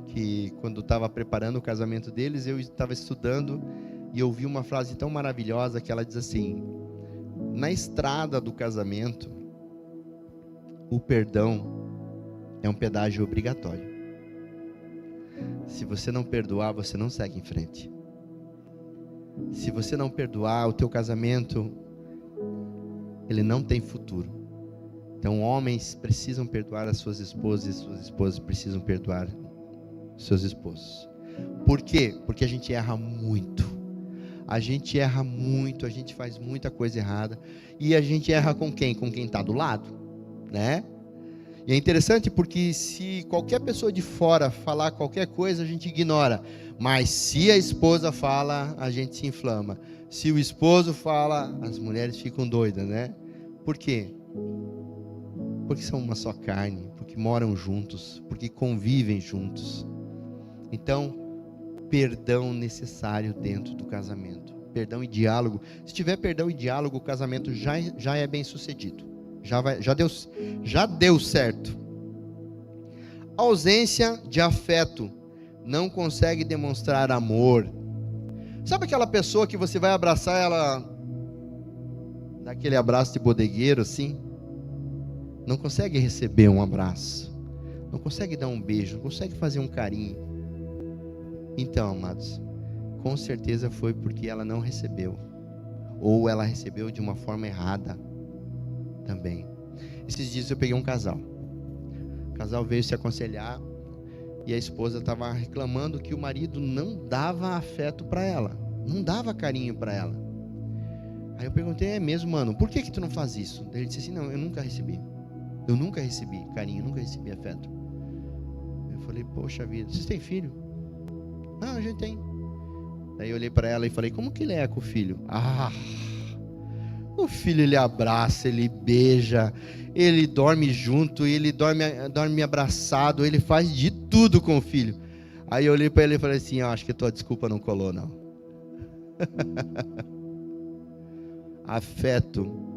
que quando estava preparando o casamento deles, eu estava estudando e eu vi uma frase tão maravilhosa que ela diz assim: na estrada do casamento, o perdão é um pedágio obrigatório. Se você não perdoar, você não segue em frente. Se você não perdoar, o teu casamento, ele não tem futuro. Então, homens precisam perdoar as suas esposas e suas esposas precisam perdoar seus esposos. Por quê? Porque a gente erra muito. A gente erra muito, a gente faz muita coisa errada. E a gente erra com quem? Com quem está do lado, né? E é interessante porque se qualquer pessoa de fora falar qualquer coisa, a gente ignora. Mas se a esposa fala, a gente se inflama. Se o esposo fala, as mulheres ficam doidas, né? Por quê? Porque são uma só carne, porque moram juntos, porque convivem juntos. Então, perdão necessário dentro do casamento. Perdão e diálogo. Se tiver perdão e diálogo, o casamento já é bem sucedido. Já deu certo. Ausência de afeto. Não consegue demonstrar amor. Sabe aquela pessoa que você vai abraçar, ela dá aquele abraço de bodegueiro assim? Não consegue receber um abraço, não consegue dar um beijo, não consegue fazer um carinho. Então, amados, com certeza foi porque ela não recebeu, ou ela recebeu de uma forma errada também. Esses dias eu peguei um casal. O casal veio se aconselhar e a esposa estava reclamando que o marido não dava afeto para ela, não dava carinho para ela. Aí eu perguntei, é mesmo, mano, por que tu não faz isso? Ele disse assim, não, eu nunca recebi carinho, nunca recebi afeto. Eu falei, poxa vida, vocês têm filho? Não, a gente tem. Daí eu olhei para ela e falei, como que ele é com o filho? O filho ele abraça, ele beija, ele dorme junto, ele dorme abraçado, ele faz de tudo com o filho. Aí eu olhei para ele e falei assim, acho que a tua desculpa não colou não. Afeto.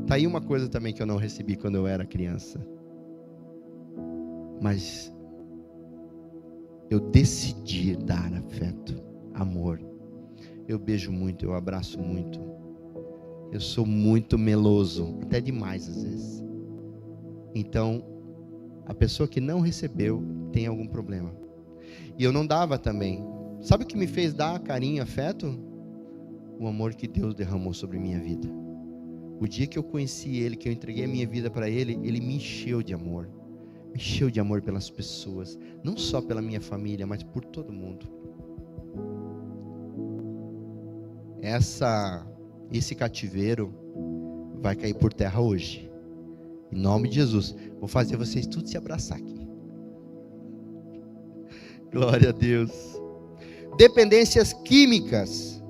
Tá aí uma coisa também que eu não recebi quando eu era criança. Mas eu decidi dar afeto, amor. Eu beijo muito, eu abraço muito. Eu sou muito meloso, até demais às vezes. Então, a pessoa que não recebeu tem algum problema. E eu não dava também. Sabe o que me fez dar carinho, afeto? O amor que Deus derramou sobre minha vida. O dia que eu conheci Ele, que eu entreguei a minha vida para Ele, Ele me encheu de amor. Me encheu de amor pelas pessoas. Não só pela minha família, mas por todo mundo. Esse cativeiro vai cair por terra hoje. Em nome de Jesus. Vou fazer vocês tudo se abraçar aqui. Glória a Deus. Dependências químicas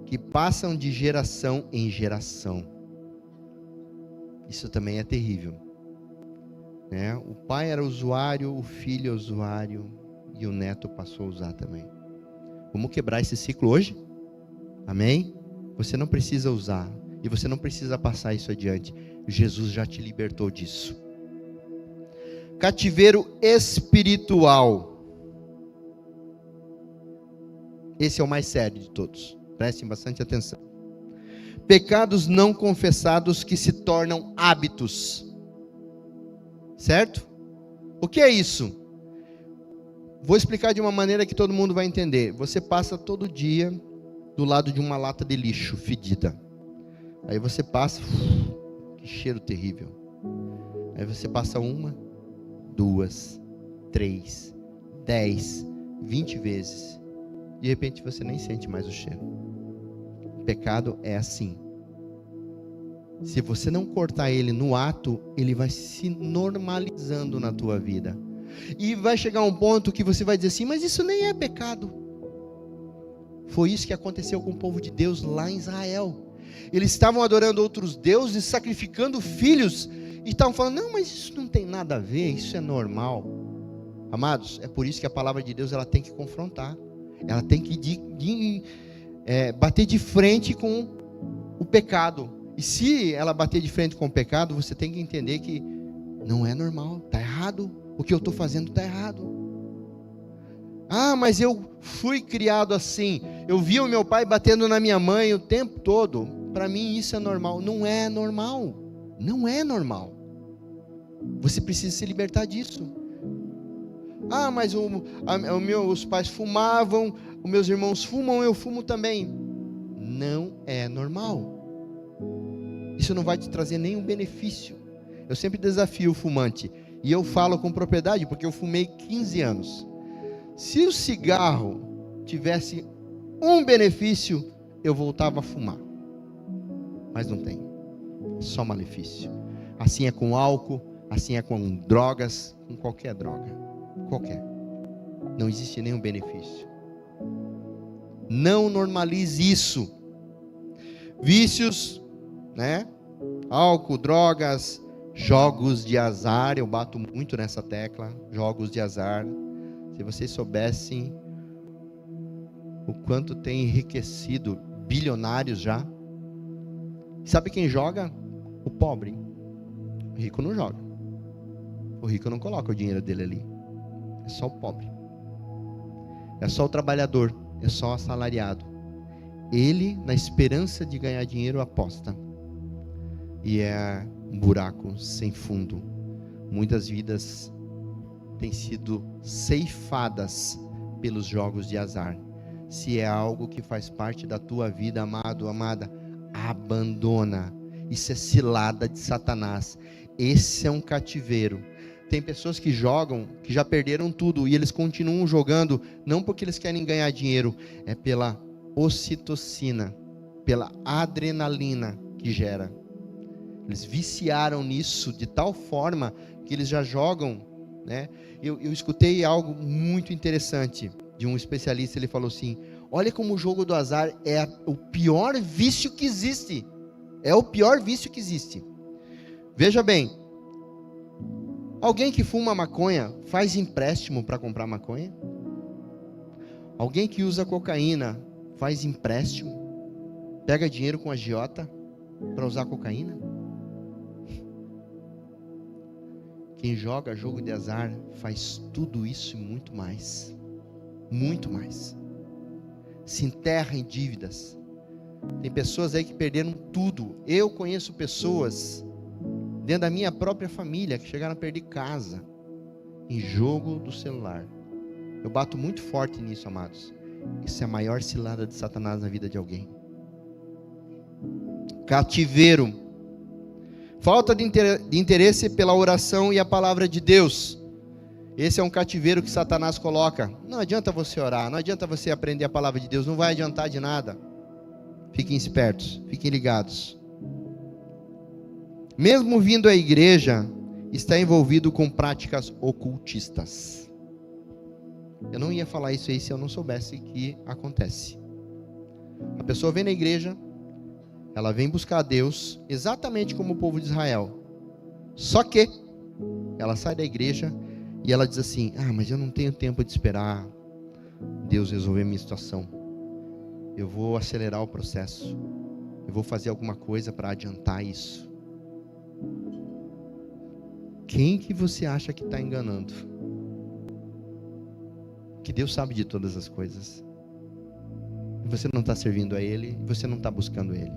que passam de geração em geração. Isso também é terrível, né? O pai era usuário, o filho é usuário e o neto passou a usar também. Vamos quebrar esse ciclo hoje? Amém? Você não precisa usar e você não precisa passar isso adiante. Jesus já te libertou disso. Cativeiro espiritual. Esse é o mais sério de todos. Prestem bastante atenção. Pecados não confessados que se tornam hábitos. Certo? O que é isso? Vou explicar de uma maneira que todo mundo vai entender. Você passa todo dia do lado de uma lata de lixo fedida. Aí você passa, que cheiro terrível. Aí você passa 1, 2, 3, 10, 20 vezes. De repente você nem sente mais o cheiro. O pecado é assim. Se você não cortar ele no ato, ele vai se normalizando na tua vida. E vai chegar um ponto que você vai dizer assim, mas isso nem é pecado. Foi isso que aconteceu com o povo de Deus lá em Israel. Eles estavam adorando outros deuses, sacrificando filhos, e estavam falando, não, mas isso não tem nada a ver, isso é normal. Amados, é por isso que a palavra de Deus ela tem que confrontar. Ela tem que bater de frente com o pecado. E se ela bater de frente com o pecado, você tem que entender que não é normal, está errado. O que eu estou fazendo está errado. Ah, mas eu fui criado assim. Eu vi o meu pai batendo na minha mãe o tempo todo. Para mim isso é normal. Não é normal. Não é normal. Você precisa se libertar disso. Ah, mas meus pais fumavam, os meus irmãos fumam, eu fumo também. Não é normal. Isso não vai te trazer nenhum benefício. Eu sempre desafio o fumante. E eu falo com propriedade, porque eu fumei 15 anos. Se o cigarro tivesse um benefício, eu voltava a fumar. Mas não tem. É só malefício. Assim é com álcool, assim é com drogas, com qualquer droga. Qualquer. Não existe nenhum benefício. Não normalize isso. Vícios, né? Álcool, drogas, jogos de azar. Eu bato muito nessa tecla. Jogos de azar. Se vocês soubessem o quanto tem enriquecido bilionários já. Sabe quem joga? O pobre. O rico não joga. O rico não coloca o dinheiro dele ali. É só o pobre. É só o trabalhador. É só o assalariado. Ele, na esperança de ganhar dinheiro, aposta. E é um buraco sem fundo. Muitas vidas têm sido ceifadas pelos jogos de azar. Se é algo que faz parte da tua vida, amado, amada, abandona. Isso é cilada de Satanás. Esse é um cativeiro. Tem pessoas que jogam, que já perderam tudo, e eles continuam jogando, não porque eles querem ganhar dinheiro, é pela ocitocina, pela adrenalina que gera. Eles viciaram nisso de tal forma que eles já jogam, né? Eu escutei algo muito interessante de um especialista. Ele falou assim, olha como o jogo do azar é o pior vício que existe. É o pior vício que existe. Veja bem, alguém que fuma maconha faz empréstimo para comprar maconha? Alguém que usa cocaína faz empréstimo? Pega dinheiro com agiota para usar cocaína? Quem joga jogo de azar faz tudo isso e muito mais. Muito mais. Se enterra em dívidas. Tem pessoas aí que perderam tudo. Eu conheço pessoas dentro da minha própria família que chegaram a perder casa em jogo do celular. Eu bato muito forte nisso, amados. Isso é a maior cilada de Satanás na vida de alguém. Cativeiro. Falta de interesse pela oração e a palavra de Deus. Esse é um cativeiro que Satanás coloca. Não adianta você orar, não adianta você aprender a palavra de Deus, não vai adiantar de nada. Fiquem espertos, fiquem ligados. Mesmo vindo à igreja, está envolvido com práticas ocultistas. Eu não ia falar isso aí se eu não soubesse que acontece. A pessoa vem na igreja, ela vem buscar a Deus, exatamente como o povo de Israel. Só que ela sai da igreja e ela diz assim, mas eu não tenho tempo de esperar Deus resolver a minha situação. Eu vou acelerar o processo. Eu vou fazer alguma coisa para adiantar isso. Quem que você acha que está enganando? Que Deus sabe de todas as coisas. E você não está servindo a Ele, e você não está buscando Ele.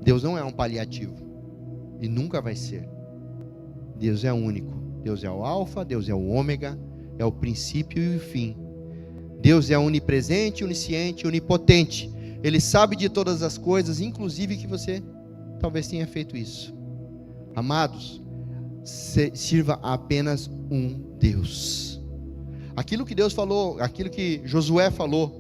Deus não é um paliativo. E nunca vai ser. Deus é único. Deus é o alfa, Deus é o ômega, é o princípio e o fim. Deus é onipresente, onisciente, onipotente. Ele sabe de todas as coisas, inclusive que você talvez tenha feito isso. Amados, sirva a apenas um Deus. Aquilo que Deus falou, aquilo que Josué falou,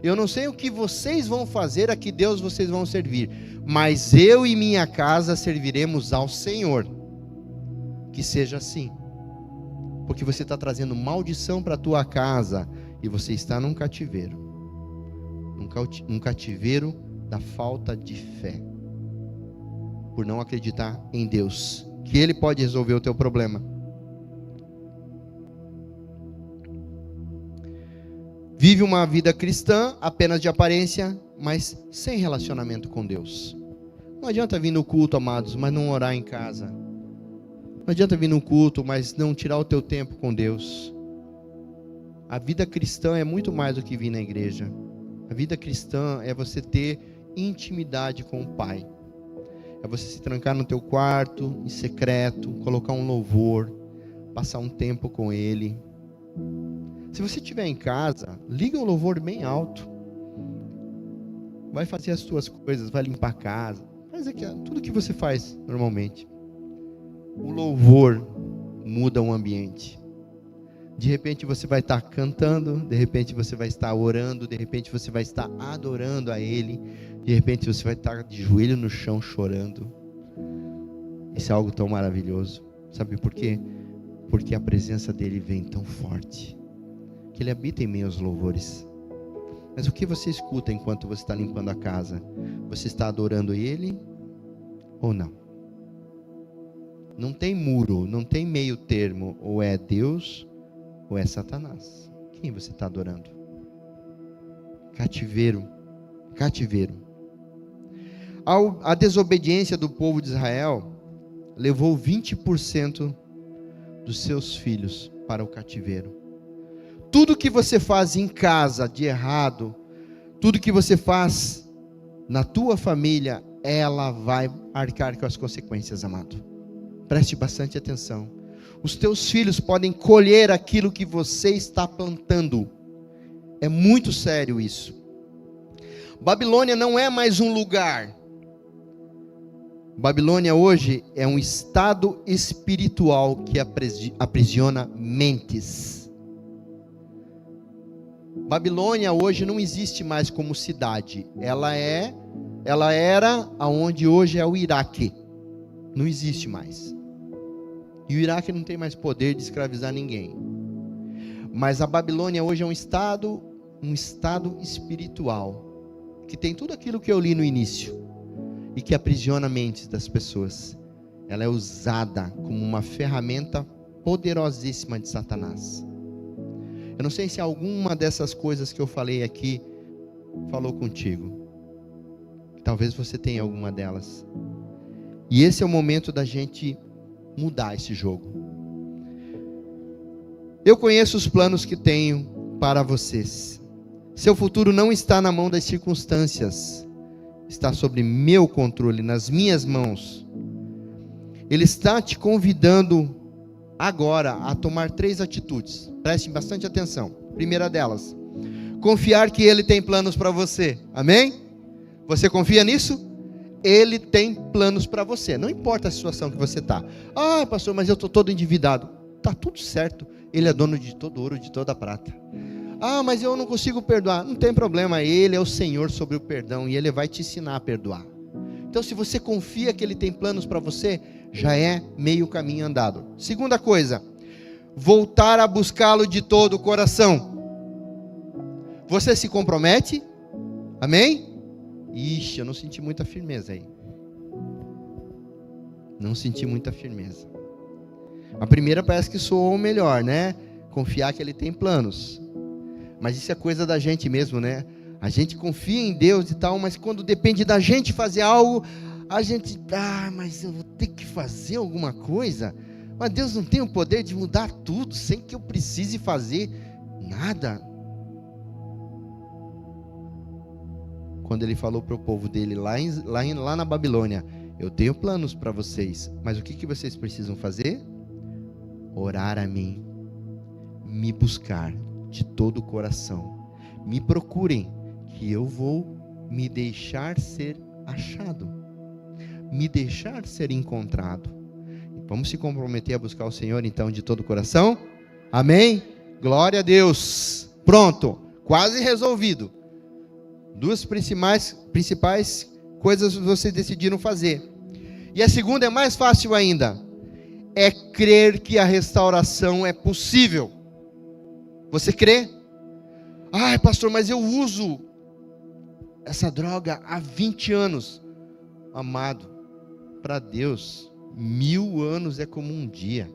eu não sei o que vocês vão fazer, a que Deus vocês vão servir, mas eu e minha casa serviremos ao Senhor. Que seja assim, porque você está trazendo maldição para a tua casa, e você está num cativeiro, um cativeiro da falta de fé, por não acreditar em Deus, que Ele pode resolver o teu problema. Vive uma vida cristã apenas de aparência, mas sem relacionamento com Deus. Não adianta vir no culto, amados, mas não orar em casa. Não adianta vir no culto, mas não tirar o teu tempo com Deus. A vida cristã é muito mais do que vir na igreja. A vida cristã é você ter intimidade com o Pai. É você se trancar no teu quarto, em secreto, colocar um louvor, passar um tempo com Ele. Se você estiver em casa, liga um louvor bem alto. Vai fazer as tuas coisas, vai limpar a casa. Faz aqui, tudo que você faz normalmente. O louvor muda o ambiente. De repente você vai estar cantando, de repente você vai estar orando, de repente você vai estar adorando a Ele, de repente você vai estar de joelho no chão chorando. Isso é algo tão maravilhoso. Sabe por quê? Porque a presença dEle vem tão forte, que Ele habita em meio aos louvores. Mas o que você escuta enquanto você está limpando a casa? Você está adorando Ele ou não? Não tem muro, não tem meio termo. Ou é Deus ou é Satanás. Quem você está adorando? Cativeiro. Cativeiro. A desobediência do povo de Israel levou 20% dos seus filhos para o cativeiro. Tudo que você faz em casa de errado, tudo que você faz na tua família, ela vai arcar com as consequências, amado. Preste bastante atenção. Os teus filhos podem colher aquilo que você está plantando. É muito sério isso. Babilônia não é mais um lugar. Babilônia hoje é um estado espiritual que aprisiona mentes. Babilônia hoje não existe mais como cidade. Ela era aonde hoje é o Iraque. Não existe mais. E o Iraque não tem mais poder de escravizar ninguém. Mas a Babilônia hoje é um estado espiritual, que tem tudo aquilo que eu li no início, e que aprisiona mentes das pessoas. Ela é usada como uma ferramenta poderosíssima de Satanás. Eu não sei se alguma dessas coisas que eu falei aqui falou contigo. Talvez você tenha alguma delas. E esse é o momento da gente mudar esse jogo. Eu conheço os planos que tenho para vocês. Seu futuro não está na mão das circunstâncias. Está sob meu controle, nas minhas mãos. Ele está te convidando agora a tomar 3 atitudes. Prestem bastante atenção. Primeira delas, confiar que Ele tem planos para você. Amém? Você confia nisso? Ele tem planos para você. Não importa a situação que você está. Ah, pastor, mas eu estou todo endividado. Está tudo certo. Ele é dono de todo ouro, de toda prata. Ah, mas eu não consigo perdoar. Não tem problema. Ele é o Senhor sobre o perdão e Ele vai te ensinar a perdoar. Então, se você confia que Ele tem planos para você, já é meio caminho andado. Segunda coisa, voltar a buscá-lo de todo o coração. Você se compromete? Amém? Ixi, eu não senti muita firmeza aí. Não senti muita firmeza. A primeira parece que soou melhor, né? Confiar que Ele tem planos. Mas isso é coisa da gente mesmo, né? A gente confia em Deus e tal, mas quando depende da gente fazer algo, a gente, mas eu vou ter que fazer alguma coisa. Mas Deus não tem o poder de mudar tudo sem que eu precise fazer nada. Quando Ele falou para o povo dele lá na Babilônia, eu tenho planos para vocês, mas o que vocês precisam fazer? Orar a mim. me buscar de todo o coração, me procurem, que eu vou me deixar ser achado, me deixar ser encontrado. Vamos se comprometer a buscar o Senhor então de todo o coração? Amém? Glória a Deus. Pronto, quase resolvido. Duas principais coisas vocês decidiram fazer. E a segunda é mais fácil ainda. É crer que a restauração é possível. Você crê? Ai, pastor, mas eu uso essa droga há 20 anos. Amado, para Deus, 1000 anos é como um dia.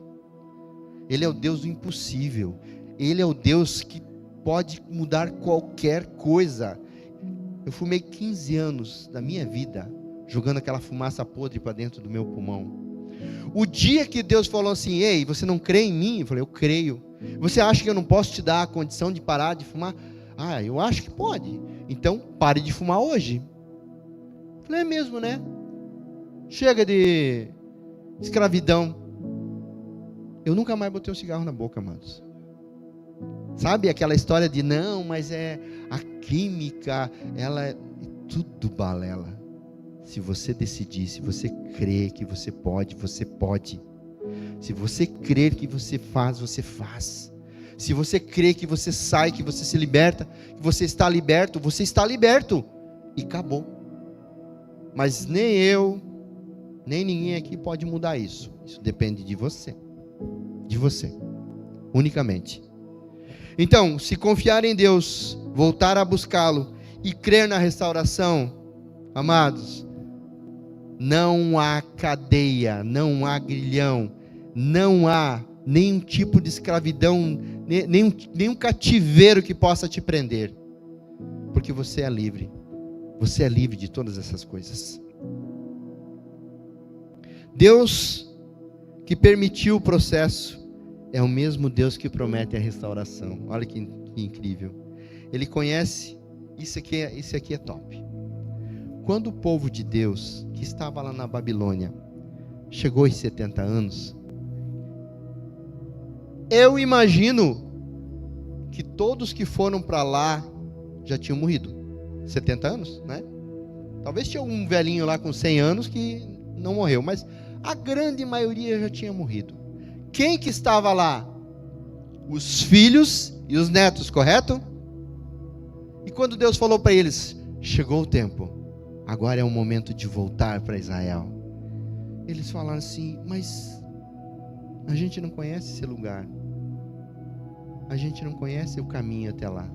Ele é o Deus do impossível. Ele é o Deus que pode mudar qualquer coisa. Eu fumei 15 anos da minha vida jogando aquela fumaça podre para dentro do meu pulmão. O dia que Deus falou assim: ei, você não crê em mim? Eu falei: eu creio. Você acha que eu não posso te dar a condição de parar de fumar? Ah, eu acho que pode. Então pare de fumar hoje. Eu falei: é mesmo, né? Chega de escravidão. Eu nunca mais botei um cigarro na boca, amados. Sabe aquela história de não, mas é a química, ela é tudo balela. Se você decidir, se você crer que você pode, você pode. Se você crer que você faz, você faz. Se você crer que você sai, que você se liberta, que você está liberto, você está liberto. E acabou. Mas nem eu, nem ninguém aqui pode mudar isso. Isso depende de você. De você. Unicamente. Então, se confiar em Deus, voltar a buscá-lo e crer na restauração, amados, não há cadeia, não há grilhão, não há nenhum tipo de escravidão, nenhum cativeiro que possa te prender, porque você é livre de todas essas coisas. Deus que permitiu o processo é o mesmo Deus que promete a restauração. Olha que incrível. Ele conhece, isso aqui é top. Quando o povo de Deus, que estava lá na Babilônia, chegou aos 70 anos, eu imagino que todos que foram para lá já tinham morrido. 70 anos, né? Talvez tinha um velhinho lá com 100 anos que não morreu, mas a grande maioria já tinha morrido. Quem que estava lá? Os filhos e os netos, correto? E quando Deus falou para eles: chegou o tempo, agora é o momento de voltar para Israel, eles falaram assim: mas a gente não conhece esse lugar, a gente não conhece o caminho até lá.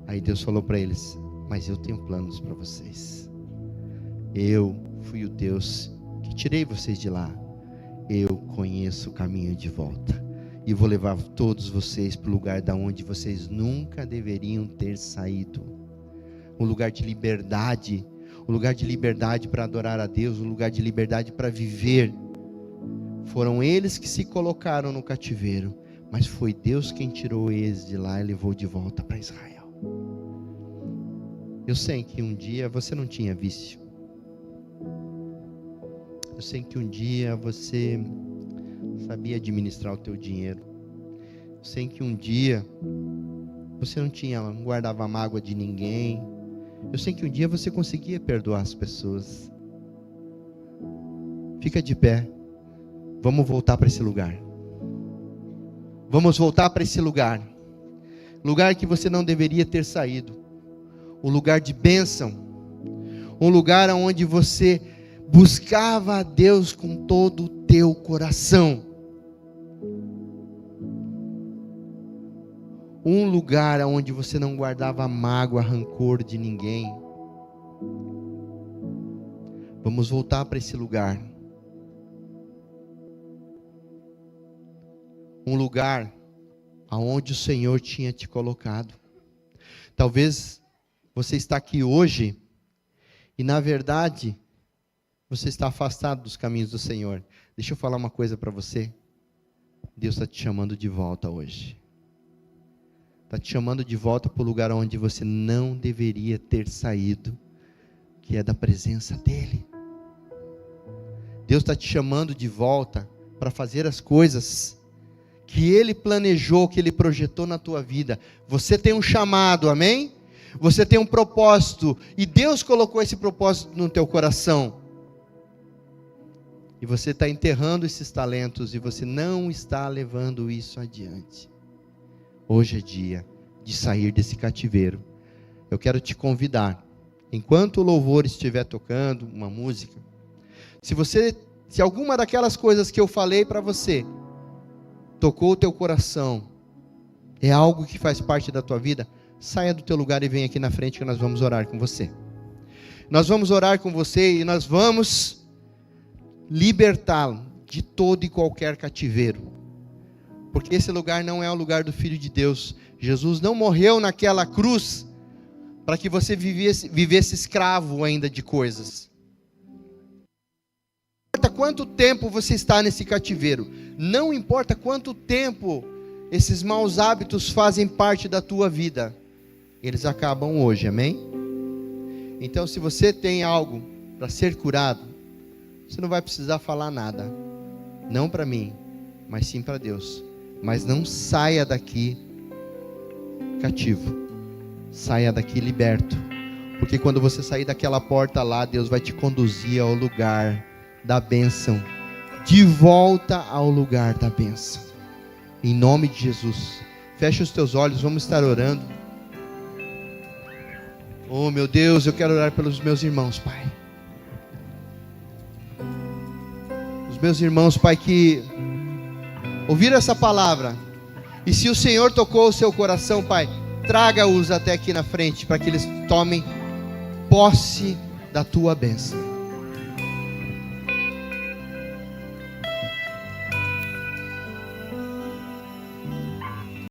Aí Deus falou para eles: mas eu tenho planos para vocês. Eu fui o Deus que tirei vocês de lá. Eu conheço o caminho de volta. E vou levar todos vocês para o lugar da onde vocês nunca deveriam ter saído. Um lugar de liberdade. Um lugar de liberdade para adorar a Deus. Um lugar de liberdade para viver. Foram eles que se colocaram no cativeiro. Mas foi Deus quem tirou eles de lá e levou de volta para Israel. Eu sei que um dia você não tinha vício. Eu sei que um dia você sabia administrar o teu dinheiro. Eu sei que um dia você não guardava mágoa de ninguém. Eu sei que um dia você conseguia perdoar as pessoas. Fica de pé. Vamos voltar para esse lugar. Vamos voltar para esse lugar. Lugar que você não deveria ter saído. Um lugar de bênção. Um lugar onde você buscava a Deus com todo o teu coração. Um lugar onde você não guardava mágoa, rancor de ninguém. Vamos voltar para esse lugar. Um lugar aonde o Senhor tinha te colocado. Talvez você está aqui hoje e na verdade você está afastado dos caminhos do Senhor. Deixa eu falar uma coisa para você. Deus está te chamando de volta hoje. Está te chamando de volta para o lugar onde você não deveria ter saído, que é da presença dEle. Deus está te chamando de volta para fazer as coisas que Ele planejou, que Ele projetou na tua vida. Você tem um chamado, amém? Você tem um propósito, e Deus colocou esse propósito no teu coração. E você está enterrando esses talentos, e você não está levando isso adiante. Hoje é dia de sair desse cativeiro. Eu quero te convidar, enquanto o louvor estiver tocando, uma música, se alguma daquelas coisas que eu falei para você, tocou o teu coração, é algo que faz parte da tua vida, saia do teu lugar e vem aqui na frente que nós vamos orar com você. Nós vamos orar com você e nós vamos libertá-lo de todo e qualquer cativeiro. Porque esse lugar não é o lugar do Filho de Deus. Jesus não morreu naquela cruz para que você vivesse escravo ainda de coisas. Não importa quanto tempo você está nesse cativeiro, não importa quanto tempo esses maus hábitos fazem parte da tua vida, eles acabam hoje, amém? Então, se você tem algo para ser curado, você não vai precisar falar nada, não para mim, mas sim para Deus. Mas não saia daqui cativo, saia daqui liberto, porque quando você sair daquela porta lá, Deus vai te conduzir ao lugar da bênção, de volta ao lugar da bênção, em nome de Jesus. Fecha os teus olhos, vamos estar orando. Oh meu Deus, eu quero orar pelos meus irmãos, Pai. Os meus irmãos, Pai, que ouviram essa palavra, e se o Senhor tocou o seu coração, Pai, traga-os até aqui na frente, para que eles tomem posse da tua bênção.